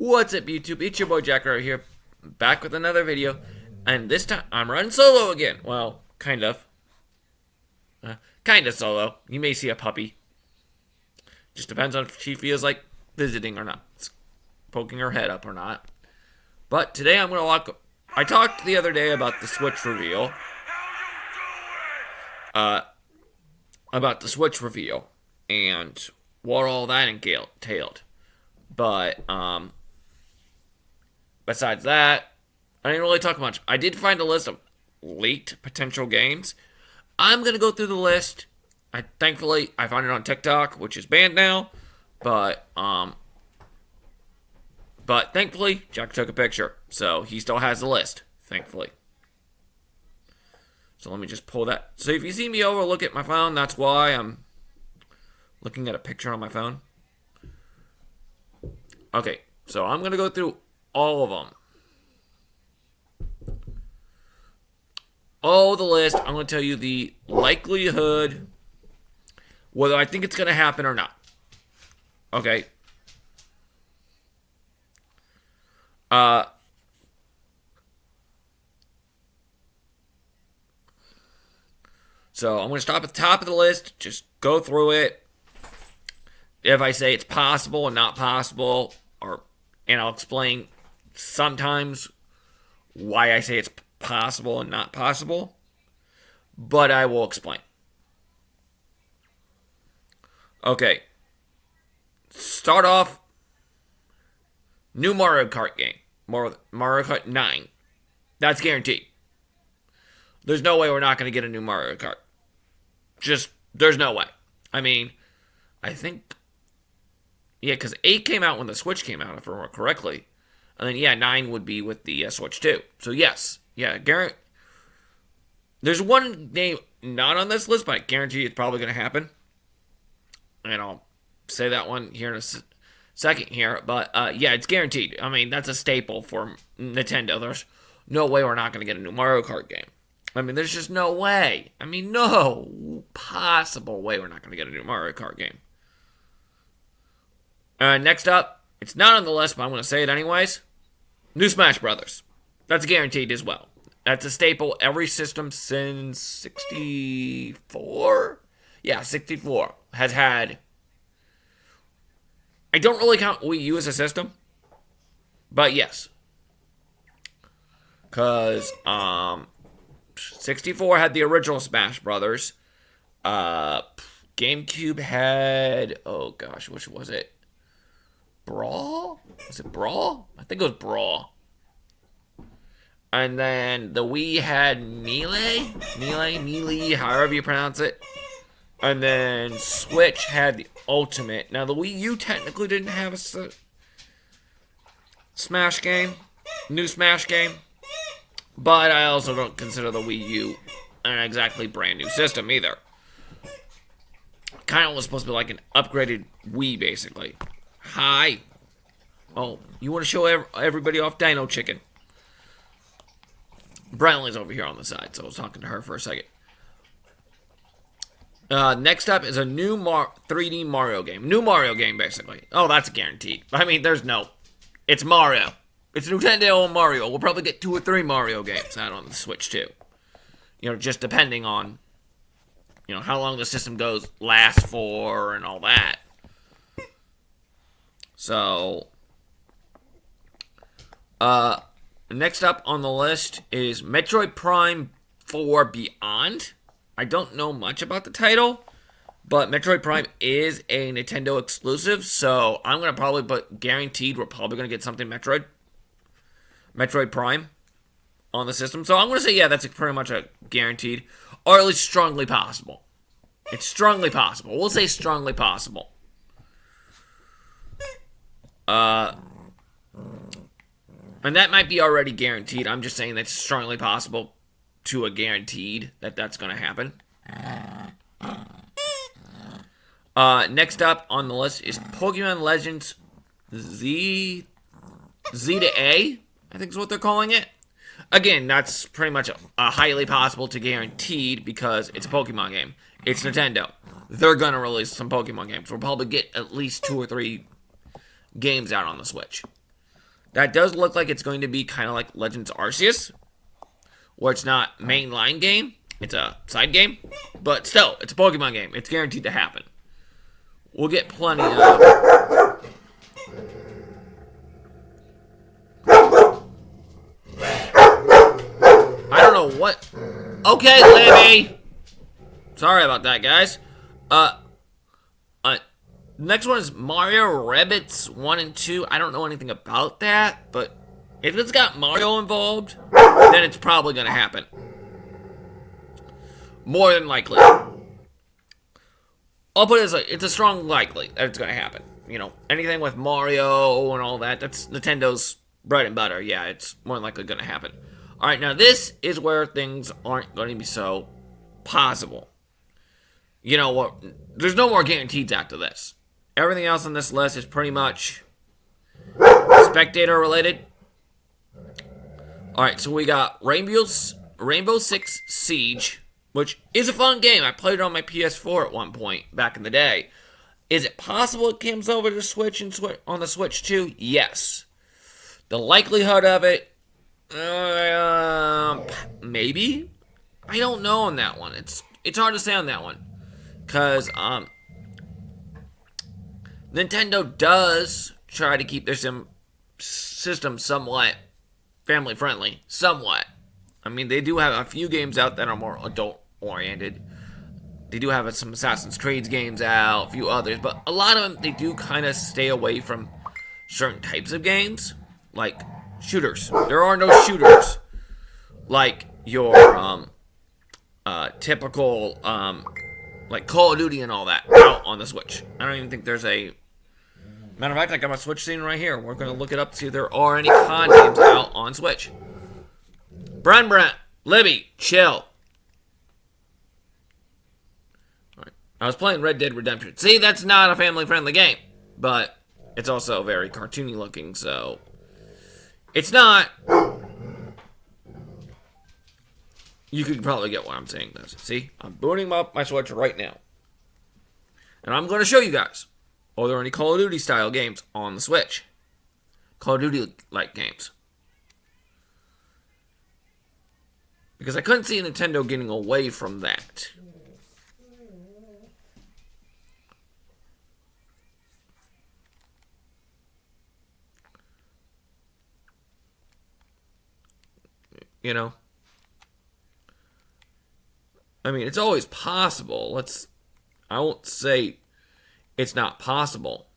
What's up, YouTube? It's your boy Jacker here, back with another video, and this time I'm running solo again. Well, kind of solo. You may see a puppy. Just depends on if she feels like visiting or not, poking her head up or not. But today I'm gonna lock. I talked the other day about the Switch reveal. About the Switch reveal and what all that entailed. But besides that, I didn't really talk much. I did find a list of late potential games. I'm gonna go through the list. Thankfully I found it on TikTok, which is banned now. But thankfully Jack took a picture, so he still has the list. Thankfully. So let me just pull that. So if you see me overlook at my phone, that's why I'm looking at a picture on my phone. Okay, so I'm going to go through all of them. All the list. I'm going to tell you the likelihood, whether I think it's going to happen or not. Okay. So I'm going to stop at the top of the list, just go through it. If I say it's possible and not possible, and I'll explain sometimes why I say it's possible and not possible, but I will explain. Okay. Start off, new Mario Kart game. Mario Kart 9. That's guaranteed. There's no way we're not going to get a new Mario Kart. There's no way. I mean, I think, yeah, because 8 came out when the Switch came out, if I remember correctly. And then, yeah, 9 would be with the Switch too. So, yes. Yeah, there's one name not on this list, but I guarantee it's probably going to happen. And I'll say that one here in a second here. But, yeah, it's guaranteed. I mean, that's a staple for Nintendo. There's no way we're not going to get a new Mario Kart game. I mean, there's just no way. I mean, no possible way we're not going to get a new Mario Kart game. Next up, it's not on the list, but I'm going to say it anyways. New Smash Brothers. That's guaranteed as well. That's a staple every system since 64? Yeah, 64 has had. I don't really count Wii U as a system, but yes. Because, 64 had the original Smash Brothers. GameCube had, oh gosh, which was it? Brawl? Was it Brawl? I think it was Brawl. And then the Wii had Melee, however you pronounce it. And then Switch had the Ultimate. Now the Wii U technically didn't have a Smash game, new Smash game. But I also don't consider the Wii U an exactly brand new system either. Kind of was supposed to be like an upgraded Wii, basically. Hi. Oh, you want to show everybody off Dino Chicken? Brentley's over here on the side, so I was talking to her for a second. Next up is a new 3D Mario game. New Mario game, basically. Oh, that's guaranteed. I mean, it's Mario. It's Nintendo and Mario. We'll probably get 2 or 3 Mario games out on the Switch too. Just depending on, how long the system lasts for and all that. So, next up on the list is Metroid Prime 4 Beyond. I don't know much about the title, but Metroid Prime is a Nintendo exclusive, so I'm going to probably put guaranteed we're probably going to get something Metroid Prime on the system. So I'm going to say, yeah, that's pretty much a guaranteed, or at least strongly possible. It's strongly possible. We'll say strongly possible. And that might be already guaranteed. I'm just saying that's strongly possible to a guaranteed that's going to happen. Next up on the list is Pokemon Legends Z to A, I think is what they're calling it. Again, that's pretty much a highly possible to guaranteed because it's a Pokemon game. It's Nintendo. They're going to release some Pokemon games. We'll probably get at least 2 or 3 games out on the Switch. That does look like it's going to be kind of like Legends Arceus, where it's not mainline game, it's a side game, but still, it's a Pokemon game. It's guaranteed to happen. We'll get plenty of... I don't know what... Okay, Libby! Sorry about that, guys. Next one is Mario Rabbids 1 and 2. I don't know anything about that, but if it's got Mario involved, then it's probably going to happen. More than likely. I'll put it as it's a strong likely that it's going to happen. You know, anything with Mario and all that, that's Nintendo's bread and butter. Yeah, it's more than likely going to happen. Alright, now this is where things aren't going to be so possible. You know what? There's no more guarantees after this. Everything else on this list is pretty much spectator related. Alright, so we got Rainbow Six Siege, which is a fun game. I played it on my PS4 at one point back in the day. Is it possible it comes over to Switch and on the Switch too? Yes. The likelihood of it, maybe. I don't know on that one. It's hard to say on that one, because Nintendo does try to keep their system somewhat family friendly. Somewhat. I mean, they do have a few games out that are more adult oriented. They do have some Assassin's Creed games out, a few others, but a lot of them, they do kind of stay away from certain types of games, like shooters. There are no shooters like your typical like Call of Duty and all that out on the Switch. I don't even think there's a... Matter of fact, I got my Switch scene right here. We're going to look it up to see if there are any COD games out on Switch. Brent, Libby, chill. Alright. I was playing Red Dead Redemption. See, that's not a family-friendly game, but it's also very cartoony looking, so... It's not... You could probably get what I'm saying this. See, I'm booting up my Switch right now. And I'm going to show you guys. Are there any Call of Duty style games on the Switch? Call of Duty like games. Because I couldn't see Nintendo getting away from that. You know? I mean, it's always possible. I won't say it's not possible,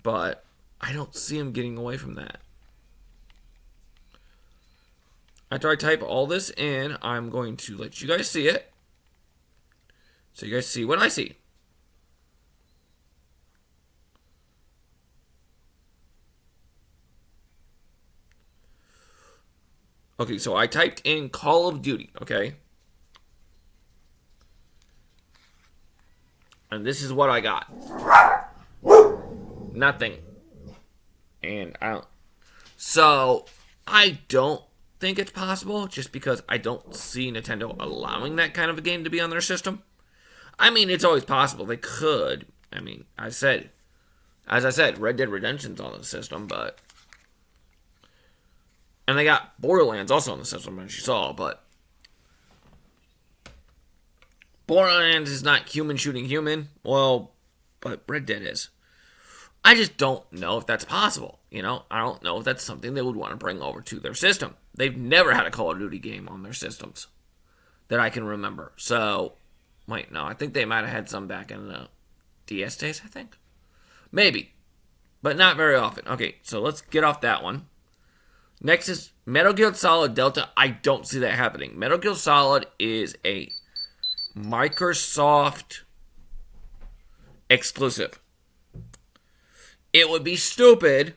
but I don't see him getting away from that. After I type all this in, I'm going to let you guys see it, so you guys see what I see. Okay, so I typed in Call of Duty, okay? And this is what I got. Nothing. And So, I don't think it's possible, just because I don't see Nintendo allowing that kind of a game to be on their system. I mean, it's always possible. They could. I mean, as I said, Red Dead Redemption's on the system, but... And they got Borderlands also on the system, as you saw, but... Borderlands is not human shooting human. Well, but Red Dead is. I just don't know if that's possible. You know, I don't know if that's something they would want to bring over to their system. They've never had a Call of Duty game on their systems that I can remember. So, wait, no, I think they might have had some back in the DS days, I think. Maybe, but not very often. Okay, so let's get off that one. Next is Metal Gear Solid Delta. I don't see that happening. Metal Gear Solid is a Microsoft exclusive. It would be stupid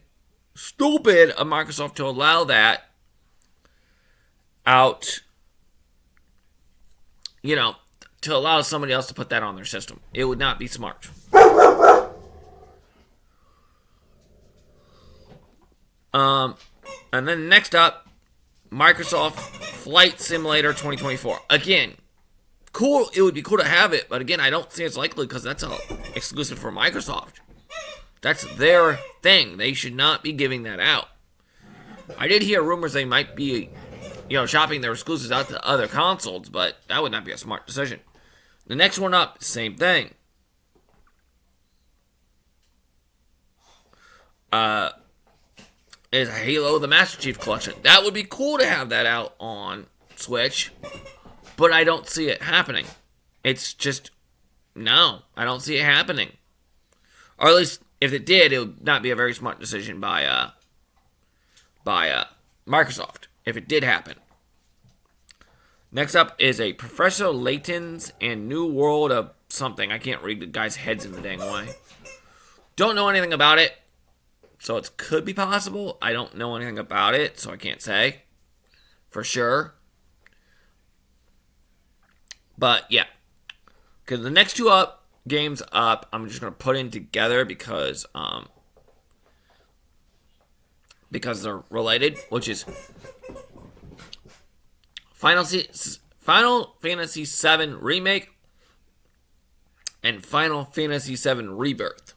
of Microsoft to allow that out, you know, to allow somebody else to put that on their system. It would not be smart. And then next up, Microsoft Flight Simulator 2024. Again, cool. It would be cool to have it, but again, I don't think it's likely because that's exclusive for Microsoft. That's their thing. They should not be giving that out. I did hear rumors they might be, shopping their exclusives out to other consoles, but that would not be a smart decision. The next one up, same thing. Is Halo the Master Chief Collection. That would be cool to have that out on Switch, but I don't see it happening. It's just, no, I don't see it happening. Or at least, if it did, it would not be a very smart decision by Microsoft, if it did happen. Next up is a Professor Layton's and New World of something. I can't read the guy's heads in the dang way. Don't know anything about it, so it could be possible. I don't know anything about it, so I can't say for sure. But yeah, because the next two games up, I'm just gonna put in together because they're related, which is Final Fantasy VII Remake and Final Fantasy VII Rebirth.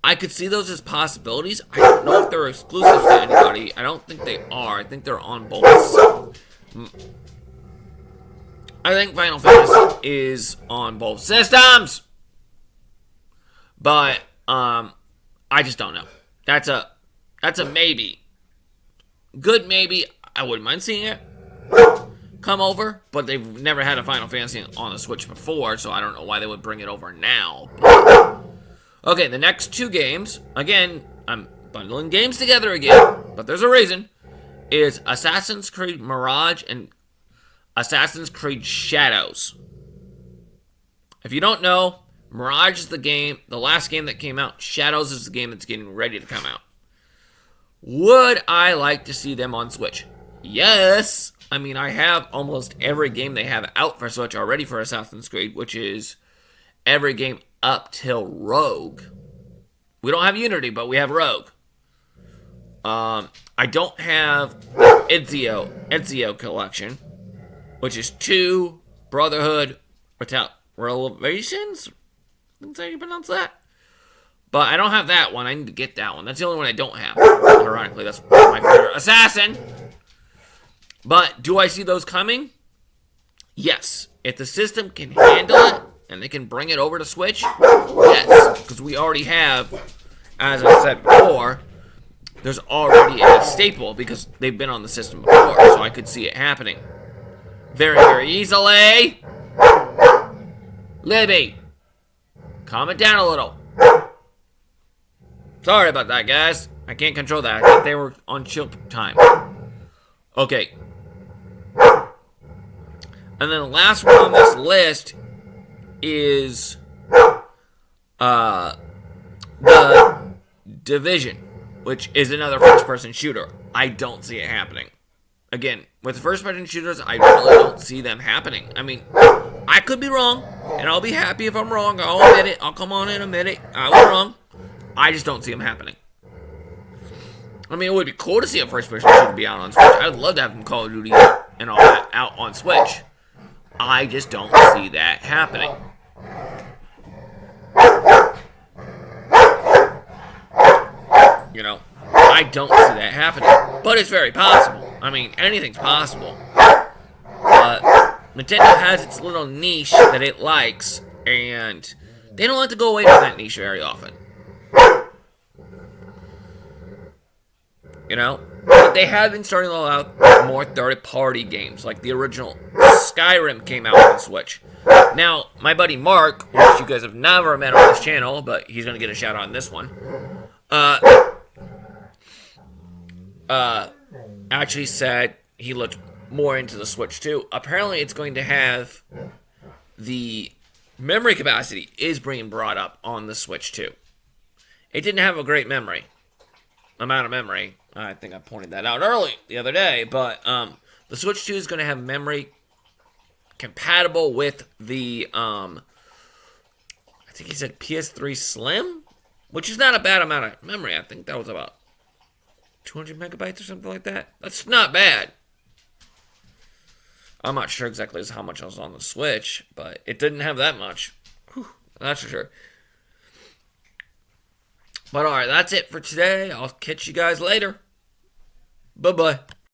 I could see those as possibilities. I don't know if they're exclusive to anybody. I don't think they are. I think they're on both. I think Final Fantasy is on both systems. But I just don't know. That's a maybe. Good maybe. I wouldn't mind seeing it come over, but they've never had a Final Fantasy on the Switch before, so I don't know why they would bring it over now. Okay, the next two games, again, I'm bundling games together again, but there's a reason, is Assassin's Creed Mirage and Assassin's Creed Shadows. If you don't know, Mirage is the last game that came out. Shadows is the game that's getting ready to come out. Would I like to see them on Switch? Yes. I mean, I have almost every game they have out for Switch already for Assassin's Creed, which is every game up till Rogue. We don't have Unity, but we have Rogue. I don't have Ezio Collection, which is 2 Brotherhood Revelations. That's how you pronounce that. But I don't have that one. I need to get that one. That's the only one I don't have. Ironically, that's my favorite assassin. But do I see those coming? Yes. If the system can handle it and they can bring it over to Switch, yes. Because we already have, as I said before, there's already a staple because they've been on the system before. So I could see it happening very, very easily. Libby, calm it down a little. Sorry about that, guys. I can't control that. I think they were on chill time. Okay. And then the last one on this list is the Division, which is another first-person shooter. I don't see it happening. Again, with first-person shooters, I really don't see them happening. I mean, I could be wrong, and I'll be happy if I'm wrong. I'll admit it. I'll come on and admit it. I was wrong. I just don't see them happening. I mean, it would be cool to see a first-person shooter be out on Switch. I'd love to have them Call of Duty and all that out on Switch. I just don't see that happening. I don't see that happening. But it's very possible. I mean, anything's possible. But Nintendo has its little niche that it likes, and they don't like to go away from that niche very often. But they have been starting to roll out more third-party games, like the original Skyrim came out on the Switch. Now, my buddy Mark, which you guys have never met on this channel, but he's going to get a shout out on this one, actually said he looked more into the Switch too. Apparently, it's going to have the memory capacity is being brought up on the Switch too. It didn't have a great amount of memory. I think I pointed that out the other day, but the Switch 2 is going to have memory compatible with the, I think he said PS3 Slim, which is not a bad amount of memory. I think that was about 200 megabytes or something like that. That's not bad. I'm not sure exactly how much I was on the Switch, but it didn't have that much. Whew, that's for sure. But alright, that's it for today. I'll catch you guys later. Bye bye.